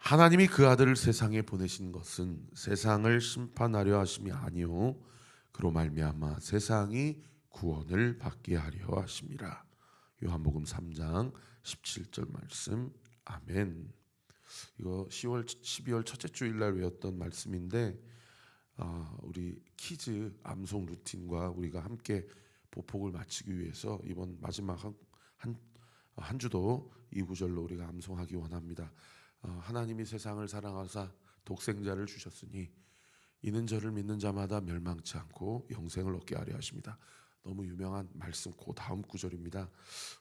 하나님이 그 아들을 세상에 보내신 것은 세상을 심판하려 하심이 아니요 그로 말미암아 세상이 구원을 받게 하려 하심이라. 요한복음 3장 17절 말씀. 아멘. 이거 10월 12월 첫째 주일 날 외웠던 말씀인데 우리 키즈 암송 루틴과 우리가 함께 보폭을 마치기 위해서 이번 마지막 한 주도 이 구절로 우리가 암송하기 원합니다. 하나님이 세상을 사랑하사 독생자를 주셨으니 이는 저를 믿는 자마다 멸망치 않고 영생을 얻게 하려 하십니다. 너무 유명한 말씀 그 다음 구절입니다.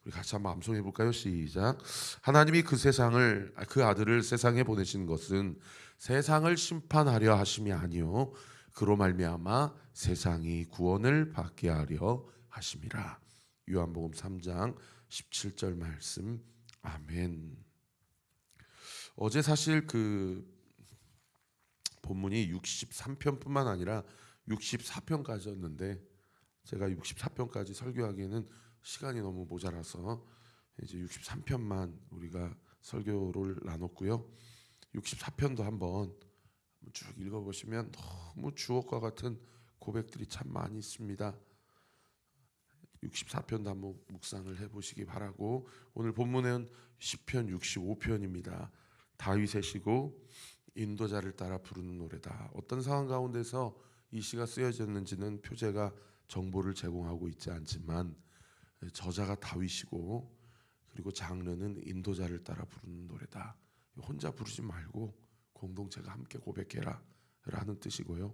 우리 같이 한번 암송해 볼까요? 시작. 하나님이 그 아들을 세상에 보내신 것은 세상을 심판하려 하심이 아니요 그로 말미암아 세상이 구원을 받게 하려 하심이라. 요한복음 3장 17절 말씀. 아멘. 어제 사실 그 본문이 63편뿐만 아니라 64편까지였는데 제가 64편까지 설교하기에는 시간이 너무 모자라서 이제 63편만 우리가 설교를 나눴고요. 64편도 한번 쭉 읽어보시면 너무 주옥과 같은 고백들이 참 많이 있습니다. 64편도 한번 묵상을 해보시기 바라고, 오늘 본문은 시편 65편입니다. 다윗의 시고 인도자를 따라 부르는 노래다. 어떤 상황 가운데서 이 시가 쓰여졌는지는 표제가 정보를 제공하고 있지 않지만 저자가 다윗이고 그리고 장르는 인도자를 따라 부르는 노래다. 혼자 부르지 말고 공동체가 함께 고백해라 라는 뜻이고요.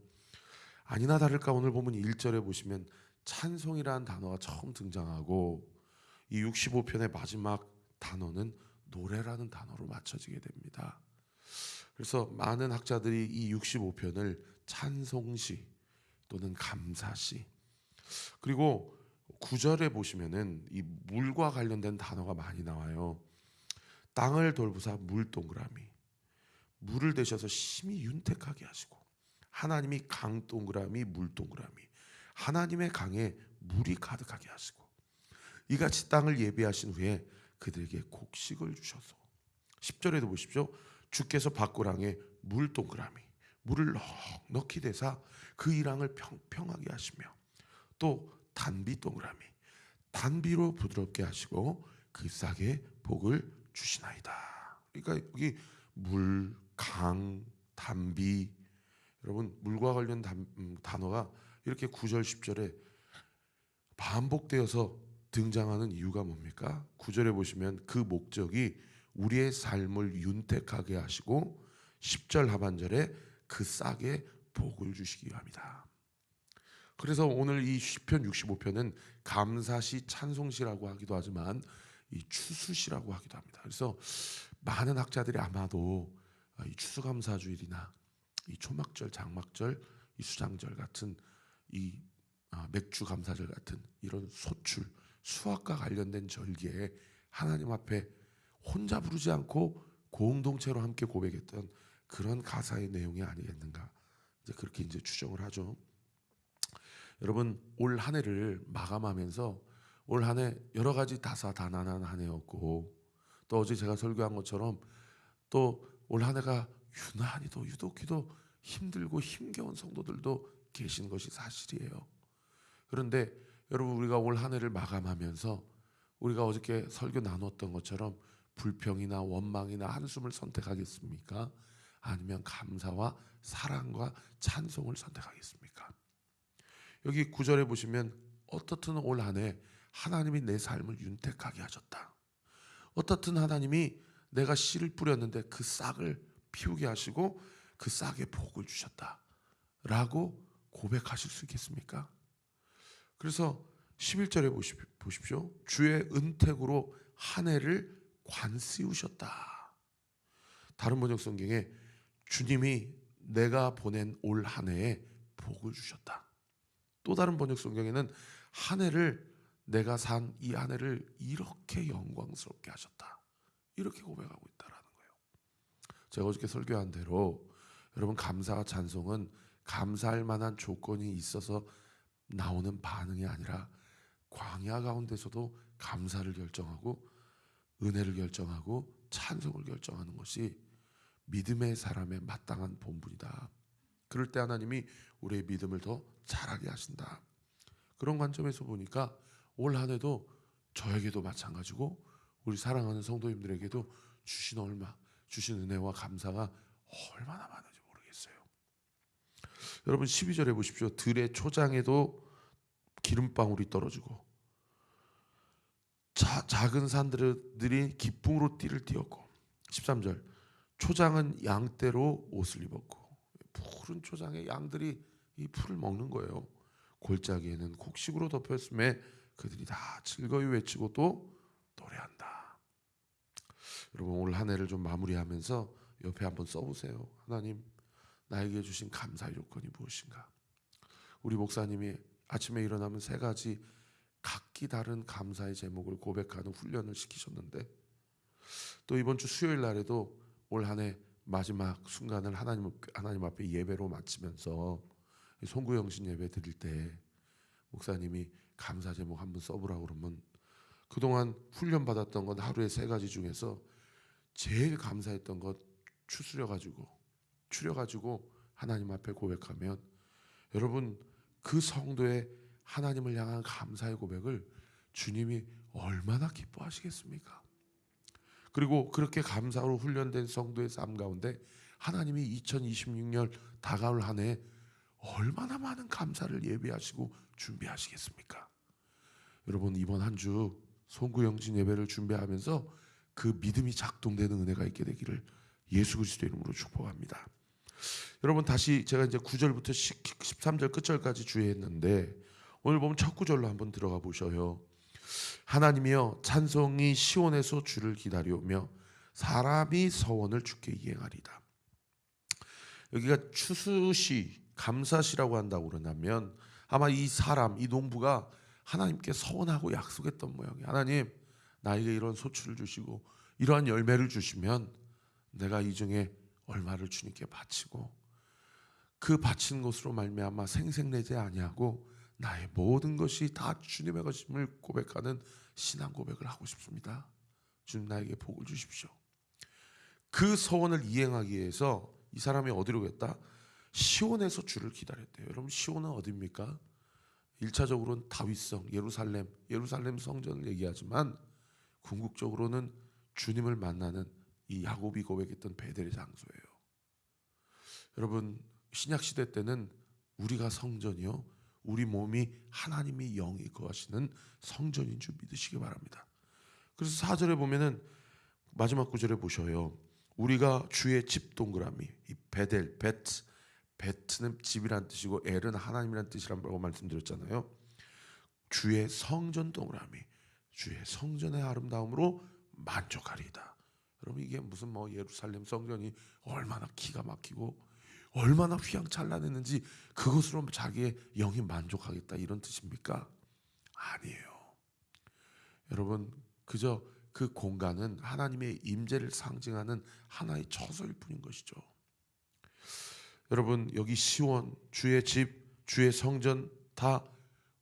아니나 다를까 오늘 보면 1절에 보시면 찬송이라는 단어가 처음 등장하고 이 65편의 마지막 단어는 노래라는 단어로 맞춰지게 됩니다. 그래서 많은 학자들이 이 65편을 찬송시 또는 감사시, 그리고 9절에 보시면은 이 물과 관련된 단어가 많이 나와요. 땅을 돌보사 물 동그라미, 물을 대셔서 심히 윤택하게 하시고, 하나님이 강 동그라미 물 동그라미, 하나님의 강에 물이 가득하게 하시고, 이같이 땅을 예비하신 후에 그들에게 곡식을 주셔서, 10절에도 보십시오. 주께서 밭고랑에 물 동그라미, 물을 넉넉히 대사 그 이랑을 평평하게 하시며, 또 단비 동그라미, 단비로 부드럽게 하시고 그 싹에 복을 주시나이다. 그러니까 여기 물, 강, 단비, 여러분 물과 관련 단어가 이렇게 9절 10절에 반복되어서 등장하는 이유가 뭡니까? 9절에 보시면 그 목적이 우리의 삶을 윤택하게 하시고 10절 하반절에 그 싹에 복을 주시기 위함이다. 그래서 오늘 이 시편 65편은 감사시, 찬송시라고 하기도 하지만 이 추수시라고 하기도 합니다. 그래서 많은 학자들이 아마도 이 추수감사주일이나 이 초막절, 장막절, 이 수장절 같은 이 맥주 감사절 같은 이런 소출, 수확과 관련된 절기에 하나님 앞에 혼자 부르지 않고 공동체로 함께 고백했던 그런 가사의 내용이 아니겠는가, 이제 그렇게 이제 추정을 하죠. 여러분 올 한 해를 마감하면서 올 한 해 여러 가지 다사다난한 한 해였고, 또 어제 제가 설교한 것처럼 또 올 한 해가 유난히도 유독히도 힘들고 힘겨운 성도들도 계신 것이 사실이에요. 그런데 여러분 우리가 올 한 해를 마감하면서 우리가 어저께 설교 나눴던 것처럼 불평이나 원망이나 한숨을 선택하겠습니까? 아니면 감사와 사랑과 찬송을 선택하겠습니까? 여기 9절에 보시면 어떻든 올 한 해 하나님이 내 삶을 윤택하게 하셨다. 어떻든 하나님이 내가 씨를 뿌렸는데 그 싹을 피우게 하시고 그 싹에 복을 주셨다 라고 고백하실 수 있겠습니까? 그래서 11절에 보십시오. 주의 은택으로 한 해를 관씌우셨다. 다른 번역 성경에 주님이 내가 보낸 올 한 해에 복을 주셨다. 또 다른 번역 성경에는 한 해를, 내가 산 이 한 해를 이렇게 영광스럽게 하셨다, 이렇게 고백하고 있다라는 거예요. 제가 어저께 설교한 대로 여러분 감사와 찬송은 감사할 만한 조건이 있어서 나오는 반응이 아니라 광야 가운데서도 감사를 결정하고 은혜를 결정하고 찬송을 결정하는 것이 믿음의 사람의 마땅한 본분이다. 그럴 때 하나님이 우리의 믿음을 더 자라게 하신다. 그런 관점에서 보니까 올 한 해도 저에게도 마찬가지고 우리 사랑하는 성도님들에게도 주신 은혜와 감사가 얼마나 많은지 모르겠어요. 여러분 12절에 보십시오. 들의 초장에도 기름방울이 떨어지고 작은 산들이 기쁨으로 띠를 띄었고 13절 초장은 양떼로 옷을 입었고 푸른 초장에 양들이 이 풀을 먹는 거예요. 골짜기에는 곡식으로 덮였음에 그들이 다 즐거이 외치고 또 노래한다. 여러분 올 한 해를 좀 마무리하면서 옆에 한번 써보세요. 하나님 나에게 주신 감사의 요건이 무엇인가. 우리 목사님이 아침에 일어나면 세 가지 각기 다른 감사의 제목을 고백하는 훈련을 시키셨는데 또 이번 주 수요일 날에도 올 한 해 마지막 순간을 하나님 앞에 예배로 마치면서 송구영신 예배 드릴 때 목사님이 감사 제목 한번 써보라고 그러면 그동안 훈련 받았던 건 하루에 세 가지 중에서 제일 감사했던 것 추려가지고 하나님 앞에 고백하면 여러분 그 성도의 하나님을 향한 감사의 고백을 주님이 얼마나 기뻐하시겠습니까? 그리고 그렇게 감사로 훈련된 성도의 삶 가운데 하나님이 2026년 다가올 한 해 얼마나 많은 감사를 예비하시고 준비하시겠습니까? 여러분 이번 한 주 송구영신 예배를 준비하면서 그 믿음이 작동되는 은혜가 있게 되기를 예수 그리스도 이름으로 축복합니다. 여러분 다시 제가 이제 9절부터 13절 끝절까지 주의했는데 오늘 보면 첫 구절로 한번 들어가 보셔요. 하나님이여 찬송이 시온에서 주를 기다려오며 사람이 서원을 주께 이행하리다. 여기가 추수시 감사시라고 한다고 그러냐면 아마 이 사람 이 농부가 하나님께 서원하고 약속했던 모양이에요. 하나님 나에게 이런 소출을 주시고 이러한 열매를 주시면 내가 이 중에 얼마를 주님께 바치고 그 바친 것으로 말미암아 생색내지 아니하고 나의 모든 것이 다 주님의 것임을 고백하는 신앙 고백을 하고 싶습니다. 주님 나에게 복을 주십시오. 그 서원을 이행하기 위해서 이 사람이 어디로 갔다? 시온에서 주를 기다렸대요. 여러분 시온은 어디입니까? 1차적으로는 다윗성 예루살렘 성전을 얘기하지만 궁극적으로는 주님을 만나는 이 야곱이 고백했던 베델의 장소예요. 여러분 신약 시대 때는 우리가 성전이요 우리 몸이 하나님이 영이 거하시는 성전인 줄 믿으시기 바랍니다. 그래서 4절에 보면은 마지막 구절에 보셔요. 우리가 주의 집 동그라미 이 베델 베트는 집이란 뜻이고 엘은 하나님이란 뜻이라고 말씀드렸잖아요. 주의 성전 동그라미 주의 성전의 아름다움으로 만족하리이다. 여러분 이게 무슨 예루살렘 성전이 얼마나 기가 막히고 얼마나 휘황찬란했는지 그것으로 자기의 영이 만족하겠다 이런 뜻입니까? 아니에요. 여러분 그저 그 공간은 하나님의 임재를 상징하는 하나의 처소일 뿐인 것이죠. 여러분 여기 시온 주의 집 주의 성전 다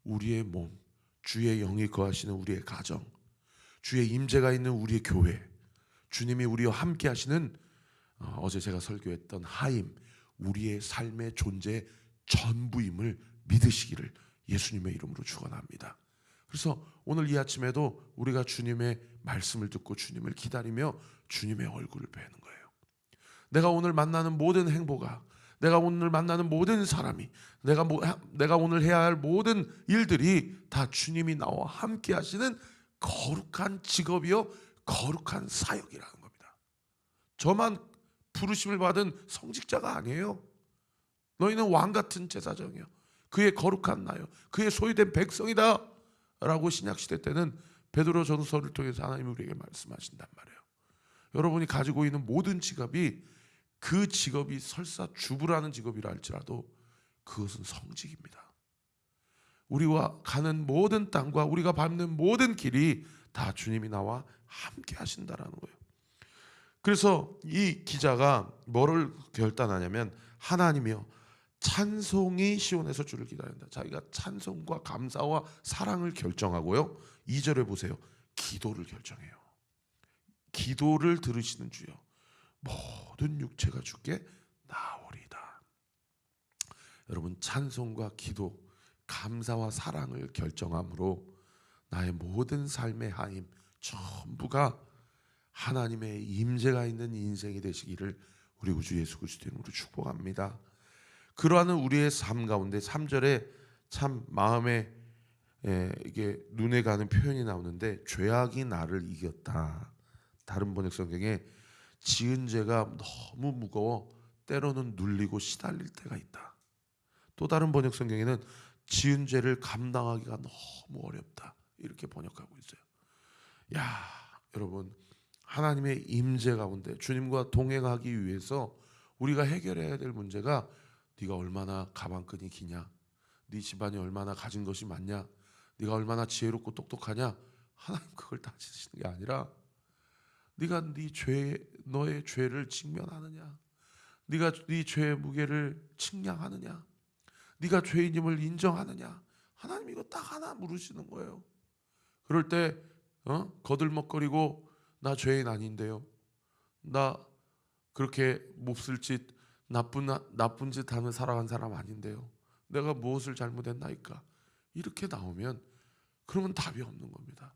우리의 몸 주의 영이 거하시는 우리의 가정 주의 임재가 있는 우리의 교회 주님이 우리와 함께 하시는 어제 제가 설교했던 하임 우리의 삶의 존재 전부임을 믿으시기를 예수님의 이름으로 축원합니다. 그래서 오늘 이 아침에도 우리가 주님의 말씀을 듣고 주님을 기다리며 주님의 얼굴을 뵈는 거예요. 내가 오늘 만나는 모든 행보가 내가 오늘 만나는 모든 사람이 내가 오늘 해야 할 모든 일들이 다 주님이 나와 함께 하시는 거룩한 직업이요 거룩한 사역이라는 겁니다. 저만 부르심을 받은 성직자가 아니에요. 너희는 왕같은 제사장이요 그의 거룩한 나요 그의 소유된 백성이다 라고 신약시대 때는 베드로 전서를 통해서 하나님이 우리에게 말씀하신단 말이에요. 여러분이 가지고 있는 모든 직업이 그 직업이 설사 주부라는 직업이라 할지라도 그것은 성직입니다. 우리와 가는 모든 땅과 우리가 밟는 모든 길이 다 주님이 나와 함께 하신다라는 거예요. 그래서 이 기자가 뭐를 결단하냐면 하나님이여 찬송이 시온에서 주를 기다린다. 자기가 찬송과 감사와 사랑을 결정하고요 2절에 보세요. 기도를 결정해요. 기도를 들으시는 주여 모든 육체가 주께 나오리다. 여러분, 찬송과 기도, 감사와 사랑을 결정함으로 나의 모든 삶의 하임 전부가 하나님의 임재가 있는 인생이 되시기를 우리 구주 예수 그리스도 이름으로 축복합니다. 그러한 우리의 삶 가운데 3절에 참 마음에 이게 눈에 가는 표현이 나오는데, 죄악이 나를 이겼다. 다른 번역 성경에 지은 죄가 너무 무거워 때로는 눌리고 시달릴 때가 있다. 또 다른 번역 성경에는 지은 죄를 감당하기가 너무 어렵다, 이렇게 번역하고 있어요. 야, 여러분, 하나님의 임재 가운데 주님과 동행하기 위해서 우리가 해결해야 될 문제가 네가 얼마나 가방끈이 기냐, 네 집안이 얼마나 가진 것이 많냐, 네가 얼마나 지혜롭고 똑똑하냐, 하나님 그걸 따지시는 게 아니라 네가 너의 죄를 직면하느냐, 네가 네 죄의 무게를 측량하느냐, 네가 죄인임을 인정하느냐, 하나님 이거 딱 하나 물으시는 거예요. 그럴 때 거들먹거리고 나 죄인 아닌데요, 나 그렇게 몹쓸 짓 나쁜 짓 하며 살아간 사람 아닌데요, 내가 무엇을 잘못했나이까, 이렇게 나오면 그러면 답이 없는 겁니다.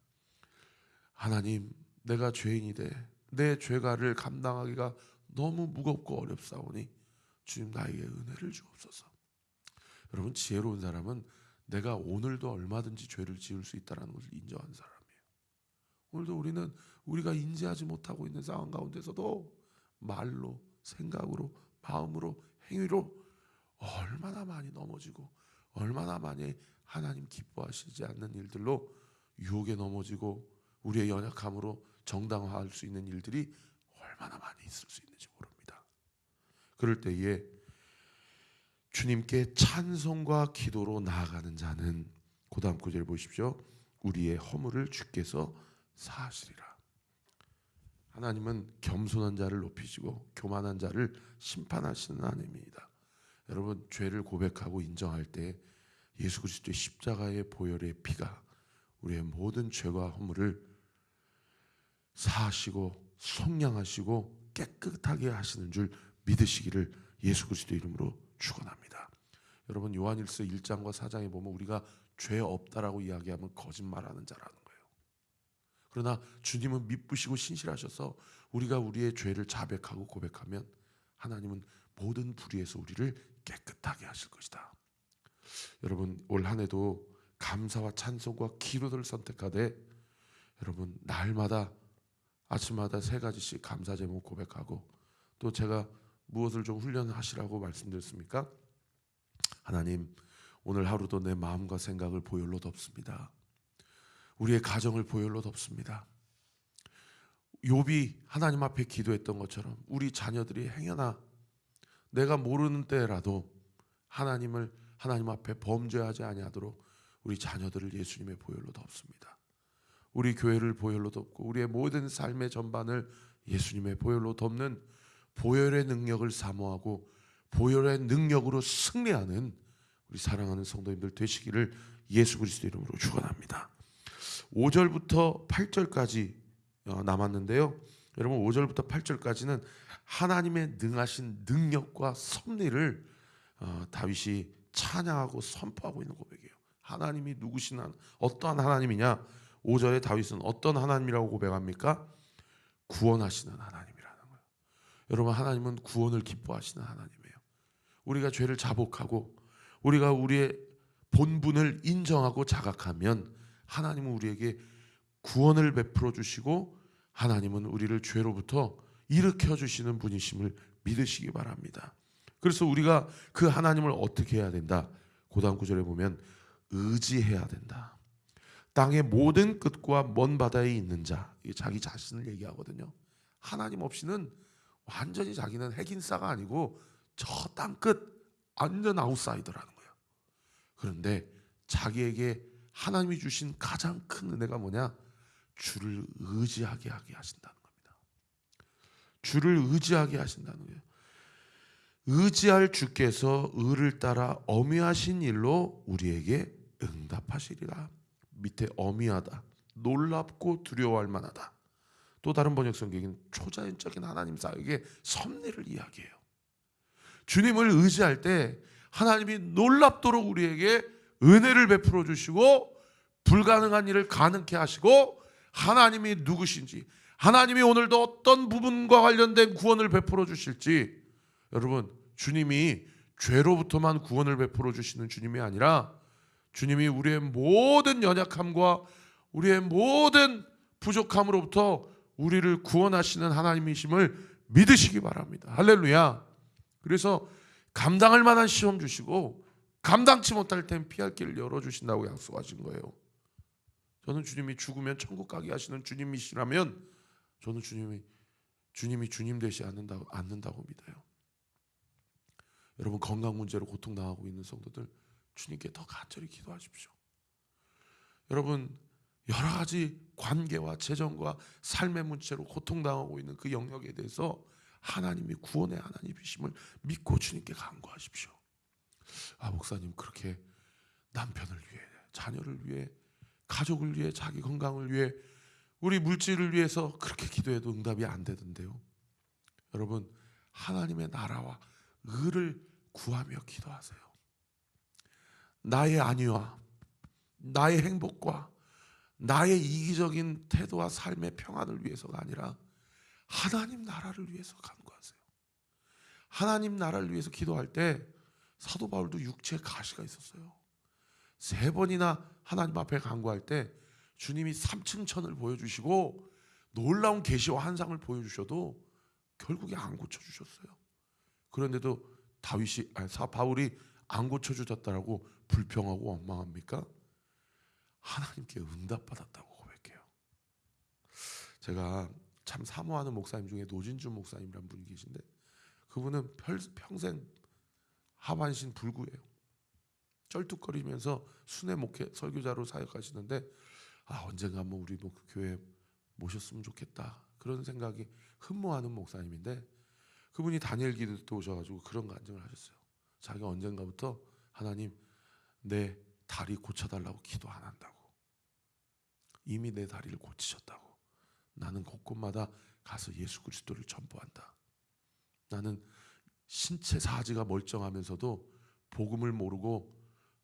하나님, 내가 죄인이 내 죄가를 감당하기가 너무 무겁고 어렵사오니 주님 나에게 은혜를 주옵소서. 여러분, 지혜로운 사람은 내가 오늘도 얼마든지 죄를 지을 수 있다는 것을 인정하는 사람이에요. 오늘도 우리는 우리가 인지하지 못하고 있는 상황 가운데서도 말로, 생각으로, 마음으로, 행위로 얼마나 많이 넘어지고 얼마나 많이 하나님 기뻐하시지 않는 일들로 유혹에 넘어지고 우리의 연약함으로 정당화할 수 있는 일들이 얼마나 많이 있을 수 있는지 모릅니다. 그럴 때에 주님께 찬송과 기도로 나아가는 자는, 그 다음 구절 보십시오. 우리의 허물을 주께서 사하시리라. 하나님은 겸손한 자를 높이시고 교만한 자를 심판하시는 하나님입니다. 여러분, 죄를 고백하고 인정할 때 예수 그리스도의 십자가의 보혈의 피가 우리의 모든 죄와 허물을 사하시고 속량하시고 깨끗하게 하시는 줄 믿으시기를 예수 그리스도 이름으로 축원합니다. 여러분, 요한일서 1장과 4장에 보면 우리가 죄 없다라고 이야기하면 거짓말하는 자라는 거예요. 그러나 주님은 미쁘시고 신실하셔서 우리가 우리의 죄를 자백하고 고백하면 하나님은 모든 불의에서 우리를 깨끗하게 하실 것이다. 여러분, 올 한 해도 감사와 찬송과 기도를 선택하되 여러분, 날마다 아침마다 3가지씩 감사 제목 고백하고, 또 제가 무엇을 좀 훈련하시라고 말씀드렸습니까? 하나님, 오늘 하루도 내 마음과 생각을 보혈로 덮습니다. 우리의 가정을 보혈로 덮습니다. 욥이 하나님 앞에 기도했던 것처럼 우리 자녀들이 행여나 내가 모르는 때라도 하나님 앞에 범죄하지 아니하도록 우리 자녀들을 예수님의 보혈로 덮습니다. 우리 교회를 보혈로 덮고 우리의 모든 삶의 전반을 예수님의 보혈로 덮는 보혈의 능력을 사모하고 보혈의 능력으로 승리하는 우리 사랑하는 성도님들 되시기를 예수 그리스도 이름으로 축원합니다. 5절부터 8절까지 남았는데요. 여러분, 5절부터 8절까지는 하나님의 능하신 능력과 섭리를 다윗이 찬양하고 선포하고 있는 고백이에요. 하나님이 누구신 어떠한 하나님이냐? 5절에 다윗은 어떤 하나님이라고 고백합니까? 구원하시는 하나님이라는 거예요. 여러분, 하나님은 구원을 기뻐하시는 하나님이에요. 우리가 죄를 자복하고 우리가 우리의 본분을 인정하고 자각하면 하나님은 우리에게 구원을 베풀어 주시고 하나님은 우리를 죄로부터 일으켜 주시는 분이심을 믿으시기 바랍니다. 그래서 우리가 그 하나님을 어떻게 해야 된다? 그 다음 구절에 보면 의지해야 된다. 땅의 모든 끝과 먼 바다에 있는 자, 자기 자신을 얘기하거든요. 하나님 없이는 완전히 자기는 핵인싸가 아니고 저 땅끝 완전 아웃사이더라는 거예요. 그런데 자기에게 하나님이 주신 가장 큰 은혜가 뭐냐? 주를 의지하게 하게 하신다는 겁니다. 주를 의지하게 하신다는 거예요. 의지할 주께서 의를 따라 어미하신 일로 우리에게 응답하시리라. 밑에 어미하다, 놀랍고 두려워할 만하다. 또 다른 번역 성경은 초자연적인 하나님 사역의 섭리를 이야기해요. 주님을 의지할 때 하나님이 놀랍도록 우리에게 은혜를 베풀어 주시고 불가능한 일을 가능케 하시고 하나님이 누구신지, 하나님이 오늘도 어떤 부분과 관련된 구원을 베풀어 주실지, 여러분, 주님이 죄로부터만 구원을 베풀어 주시는 주님이 아니라 주님이 우리의 모든 연약함과 우리의 모든 부족함으로부터 우리를 구원하시는 하나님이심을 믿으시기 바랍니다. 할렐루야. 그래서 감당할 만한 시험 주시고 감당치 못할 땐 피할 길을 열어주신다고 약속하신 거예요. 저는 주님이 죽으면 천국 가게 하시는 주님이시라면 저는 주님이 주님 되시 않는다고 믿어요. 여러분, 건강 문제로 고통당하고 있는 성도들, 주님께 더 간절히 기도하십시오. 여러분, 여러 가지 관계와 재정과 삶의 문제로 고통당하고 있는 그 영역에 대해서 하나님이 구원의 하나님이심을 믿고 주님께 간구하십시오. 목사님, 그렇게 남편을 위해, 자녀를 위해, 가족을 위해, 자기 건강을 위해, 우리 물질을 위해서 그렇게 기도해도 응답이 안 되던데요. 여러분, 하나님의 나라와 의를 구하며 기도하세요. 나의 안위와 나의 행복과 나의 이기적인 태도와 삶의 평안을 위해서가 아니라 하나님 나라를 위해서 간구하세요. 하나님 나라를 위해서 기도할 때 사도 바울도 육체에 가시가 있었어요. 3번이나 하나님 앞에 간구할 때 주님이 3층 천을 보여주시고 놀라운 계시와 환상을 보여주셔도 결국에 안 고쳐주셨어요. 그런데도 바울이 안 고쳐주셨다라고 불평하고 원망합니까? 하나님께 응답받았다고 고백해요. 제가 참 사모하는 목사님 중에 노진준 목사님이라는 분이 계신데, 그분은 평생 하반신 불구예요. 쩔뚝거리면서 순회 목회 설교자로 사역하시는데, 언젠가 한번 우리 교회 모셨으면 좋겠다, 그런 생각이 흠모하는 목사님인데, 그분이 다니엘 기도 때 오셔가지고 그런 간증을 하셨어요. 자기가 언젠가부터 하나님, 내 다리 고쳐달라고 기도 안 한다고, 이미 내 다리를 고치셨다고, 나는 곳곳마다 가서 예수 그리스도를 전포한다. 나는 신체 사지가 멀쩡하면서도 복음을 모르고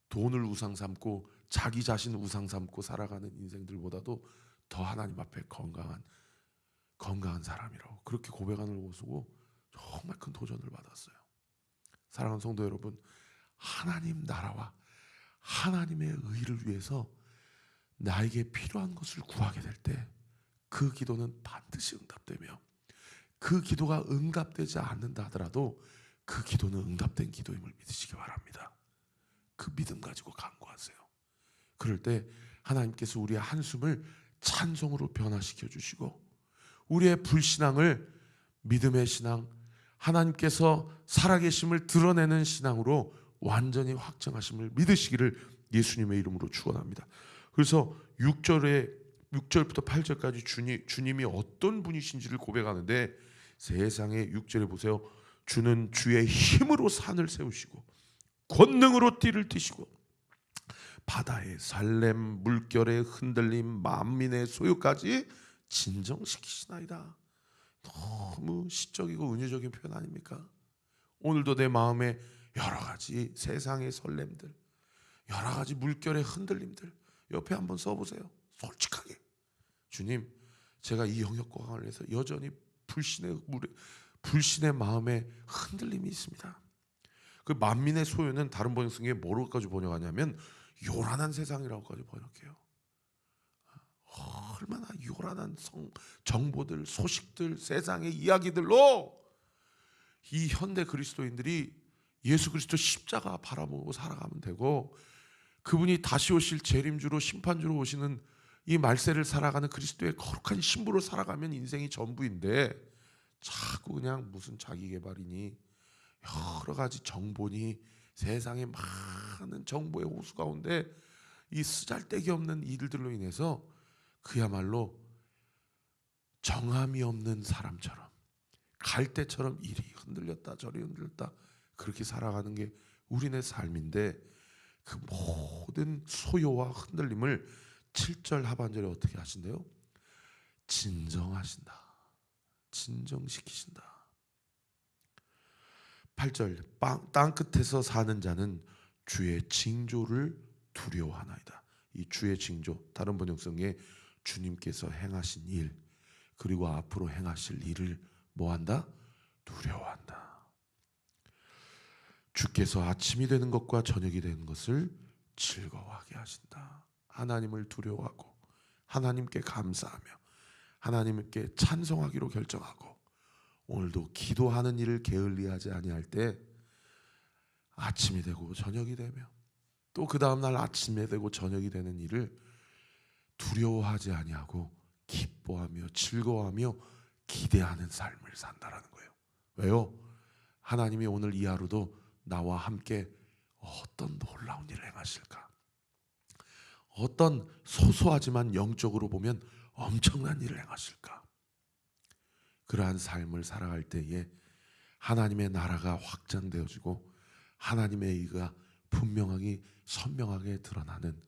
돈을 우상 삼고 자기 자신을 우상 삼고 살아가는 인생들보다도 더 하나님 앞에 건강한 사람이라고 그렇게 고백하는 걸 보고 정말 큰 도전을 받았어요. 사랑하는 성도 여러분, 하나님 나라와 하나님의 의를 위해서 나에게 필요한 것을 구하게 될 때 그 기도는 반드시 응답되며, 그 기도가 응답되지 않는다 하더라도 그 기도는 응답된 기도임을 믿으시기 바랍니다. 그 믿음 가지고 간구하세요. 그럴 때 하나님께서 우리의 한숨을 찬송으로 변화시켜 주시고 우리의 불신앙을 믿음의 신앙, 하나님께서 살아계심을 드러내는 신앙으로 완전히 확정하심을 믿으시기를 예수님의 이름으로 축원합니다. 그래서 6절부터 8절까지 주님이 어떤 분이신지를 고백하는데, 세상의 6절에 보세요. 주는 주의 힘으로 산을 세우시고 권능으로 띠를 띠시고 바다의 살렘, 물결의 흔들림, 만민의 소유까지 진정시키시나이다. 너무 시적이고 은유적인 표현 아닙니까? 오늘도 내 마음에 여러 가지 세상의 설렘들, 여러 가지 물결의 흔들림들 옆에 한번 써보세요. 솔직하게, 주님, 제가 이 영역과 관련해서 여전히 불신의 마음에 흔들림이 있습니다. 그 만민의 소유는 다른 번역성에 뭐로까지 번역하냐면 요란한 세상이라고까지 번역해요. 얼마나 요란한 정보들, 소식들, 세상의 이야기들로 이 현대 그리스도인들이 예수 그리스도 십자가 바라보고 살아가면 되고, 그분이 다시 오실 재림주로 심판주로 오시는 이 말세를 살아가는 그리스도의 거룩한 신부로 살아가면 인생이 전부인데, 자꾸 그냥 무슨 자기개발이니 여러 가지 정보니 세상에 많은 정보의 호수 가운데 이 쓰잘데기 없는 일들로 인해서 그야말로 정함이 없는 사람처럼 갈대처럼 이리 흔들렸다 저리 흔들렸다 그렇게 살아가는 게 우리네 삶인데, 그 모든 소요와 흔들림을 7절 하반절에 어떻게 하신대요? 진정하신다. 진정시키신다. 8절 땅 끝에서 사는 자는 주의 징조를 두려워하나이다. 이 주의 징조, 다른 번역성에 주님께서 행하신 일, 그리고 앞으로 행하실 일을 뭐한다? 두려워한다. 주께서 아침이 되는 것과 저녁이 되는 것을 즐거워하게 하신다. 하나님을 두려워하고 하나님께 감사하며 하나님께 찬송하기로 결정하고 오늘도 기도하는 일을 게을리하지 아니할 때 아침이 되고 저녁이 되며 또 그 다음날 아침에 되고 저녁이 되는 일을 두려워하지 아니하고 기뻐하며 즐거워하며 기대하는 삶을 산다라는 거예요. 왜요? 하나님이 오늘 이 하루도 나와 함께 어떤 놀라운 일을 행하실까? 어떤 소소하지만 영적으로 보면 엄청난 일을 행하실까? 그러한 삶을 살아갈 때에 하나님의 나라가 확장되어지고 하나님의 의가 분명하게 선명하게 드러나는,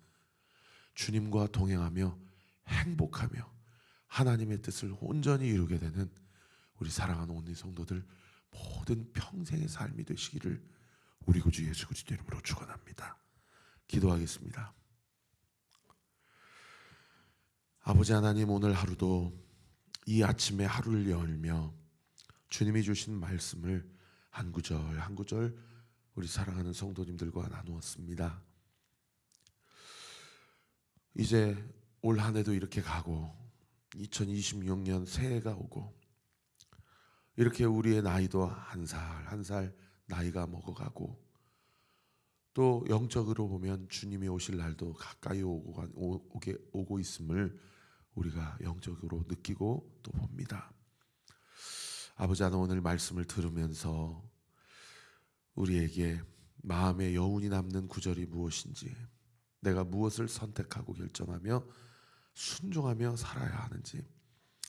주님과 동행하며 행복하며 하나님의 뜻을 온전히 이루게 되는 우리 사랑하는 온리 성도들 모든 평생의 삶이 되시기를 우리 구주 예수 그리스도 이름으로 축원합니다. 기도하겠습니다. 아버지 하나님, 오늘 하루도 이 아침에 하루를 열며 주님이 주신 말씀을 한 구절 한 구절 우리 사랑하는 성도님들과 나누었습니다. 이제 올 한 해도 이렇게 가고 2026년 새해가 오고 이렇게 우리의 나이도 한 살 한 살 나이가 먹어가고 또 영적으로 보면 주님이 오실 날도 가까이 오고 있음을 우리가 영적으로 느끼고 또 봅니다. 아버지 하나님, 오늘 말씀을 들으면서 우리에게 마음에 여운이 남는 구절이 무엇인지, 내가 무엇을 선택하고 결정하며 순종하며 살아야 하는지,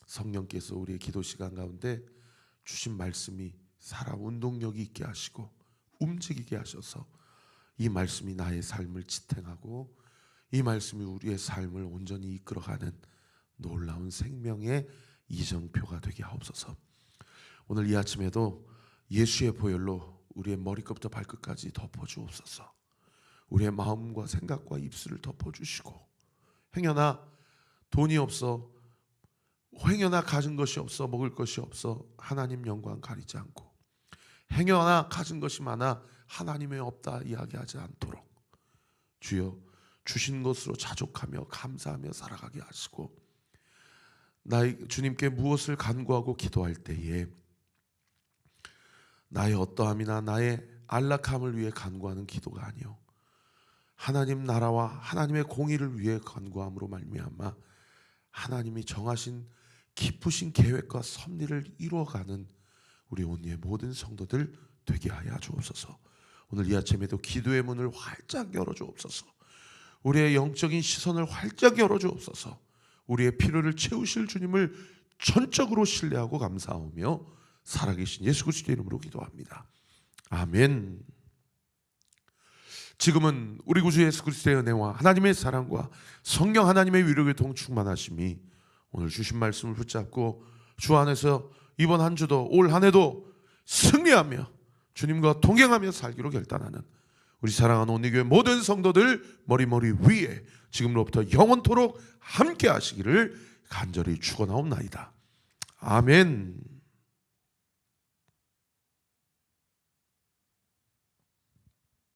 성령께서 우리의 기도 시간 가운데 주신 말씀이 살아 운동력이 있게 하시고 움직이게 하셔서 이 말씀이 나의 삶을 지탱하고 이 말씀이 우리의 삶을 온전히 이끌어가는 놀라운 생명의 이정표가 되게 하옵소서. 오늘 이 아침에도 예수의 보혈로 우리의 머리끝부터 발끝까지 덮어주옵소서. 우리의 마음과 생각과 입술을 덮어주시고, 행여나 돈이 없어, 행여나 가진 것이 없어, 먹을 것이 없어 하나님 영광 가리지 않고, 행여나 가진 것이 많아 하나님의 없다 이야기하지 않도록 주여 주신 것으로 자족하며 감사하며 살아가게 하시고, 나의 주님께 무엇을 간구하고 기도할 때에 나의 어떠함이나 나의 안락함을 위해 간구하는 기도가 아니요 하나님 나라와 하나님의 공의를 위해 간구함으로 말미암아 하나님이 정하신 기쁘신 계획과 섭리를 이루어가는 우리 온리의 모든 성도들 되게 하여 주옵소서. 오늘 이 아침에도 기도의 문을 활짝 열어주옵소서. 우리의 영적인 시선을 활짝 열어주옵소서. 우리의 필요를 채우실 주님을 전적으로 신뢰하고 감사하며 살아계신 예수 그리스도 이름으로 기도합니다. 아멘. 지금은 우리 구주 예수 그리스도의 은혜와 하나님의 사랑과 성령 하나님의 위로 교통 충만하심이 오늘 주신 말씀을 붙잡고 주 안에서 이번 한 주도 올 한 해도 승리하며 주님과 동행하며 살기로 결단하는 우리 사랑하는 온리교회 모든 성도들 머리 위에 지금로부터 영원토록 함께 하시기를 간절히 축원하옵나이다. 아멘.